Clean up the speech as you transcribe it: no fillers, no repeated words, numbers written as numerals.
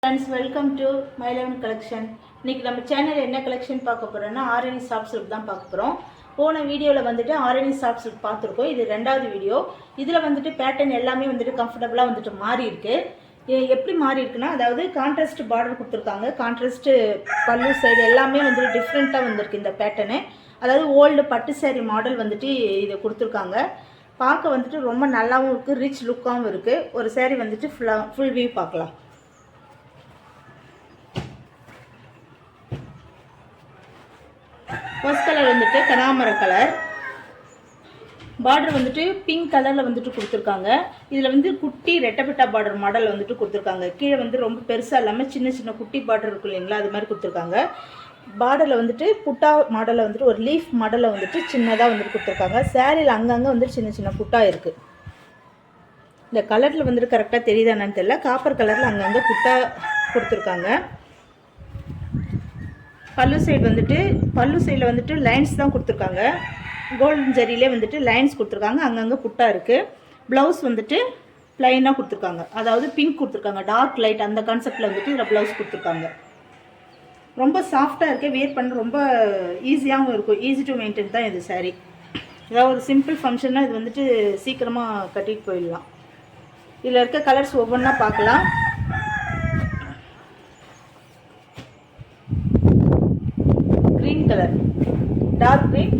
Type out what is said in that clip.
Friends, welcome to My 11 collection. இன்னைக்கு நம்ம சேனல்ல என்ன கலெக்ஷன் பார்க்க போறோம்னா ஆரணி சாஃப்ட் சில்க் தான் பார்க்க போறோம். போன வீடியோல வந்துட்டு ஆரணி சாஃப்ட் சில்க் பார்த்திருக்கோம். இது ரெண்டாவது வீடியோ. இதுல வந்துட்டு பேட்டர்ன் எல்லாமே வந்துட்டு கம்ஃபர்ட்டபிளா வந்துட்டு மாறி இருக்கு. எப்படி மாறி இருக்குன்னா அதாவது கான்ட்ராஸ்ட் பார்டர் கொடுத்திருக்காங்க. கான்ட்ராஸ்ட் பல்லு சைடு எல்லாமே வந்துட்டு டிஃபரெண்டா வந்திருக்கு இந்த பேட்டர்ன். அதாவது ஓல்டு பட்டு saree மாடல் வந்துட்டு இது கொடுத்திருக்காங்க. பார்க்க வந்துட்டு ரொம்ப நல்லாவும் இருக்கு, ரிச் லுக்காவும் இருக்கு. ஒரு saree வந்துட்டு ஃபுல் வியூ பார்க்கலாம். ஃபர்ஸ்ட் கலர் வந்துட்டு கனாமர கலர், பார்டர் வந்துட்டு பிங்க் கலரில் வந்துட்டு கொடுத்துருக்காங்க. இதில் வந்து குட்டி ரெட்டப்பட்டா பார்டர் மாடல் வந்துட்டு கொடுத்துருக்காங்க. கீழே வந்து ரொம்ப பெருசாக இல்லாமல் சின்ன சின்ன குட்டி பார்டர் இருக்கும் இல்லைங்களா, அது மாதிரி கொடுத்துருக்காங்க. பார்டரில் வந்துட்டு புட்டா மாடலில் வந்துட்டு ஒரு லீஃப் மாடலில் வந்துட்டு சின்னதாக வந்துட்டு கொடுத்துருக்காங்க. சேரீயில் அங்கங்கே வந்துட்டு சின்ன சின்ன புட்டா இருக்குது. இந்த கலரில் வந்துட்டு கரெக்டாக தெரியுதா என்னன்னு தெரியல. காப்பர் கலரில் அங்கங்கே புட்டா கொடுத்துருக்காங்க. பல்லு சைடில் வந்துட்டு லைன்ஸ் தான் கொடுத்துருக்காங்க. கோல்டன் ஜரியிலே வந்துட்டு லைன்ஸ் கொடுத்துருக்காங்க, அங்கங்கே புட்டா இருக்குது. ப்ளவுஸ் வந்துட்டு ப்ளைனாக கொடுத்துருக்காங்க, அதாவது பிங்க் கொடுத்துருக்காங்க, டார்க் லைட் அந்த கான்செப்டில் வந்துட்டு இதில் ப்ளவுஸ் கொடுத்துருக்காங்க. ரொம்ப சாஃப்டாக இருக்குது, வேர் பண்ண ரொம்ப ஈஸியாகவும் இருக்கும். ஈஸி டு மெயின்டைன் தான் இது saree. ஏதாவது ஒரு சிம்பிள் ஃபங்க்ஷன்னா இது வந்துட்டு சீக்கிரமாக கட்டிட்டு போயிடலாம். இதில் இருக்க கலர்ஸ் ஒவ்வொன்றா பார்க்கலாம். green color, dark green,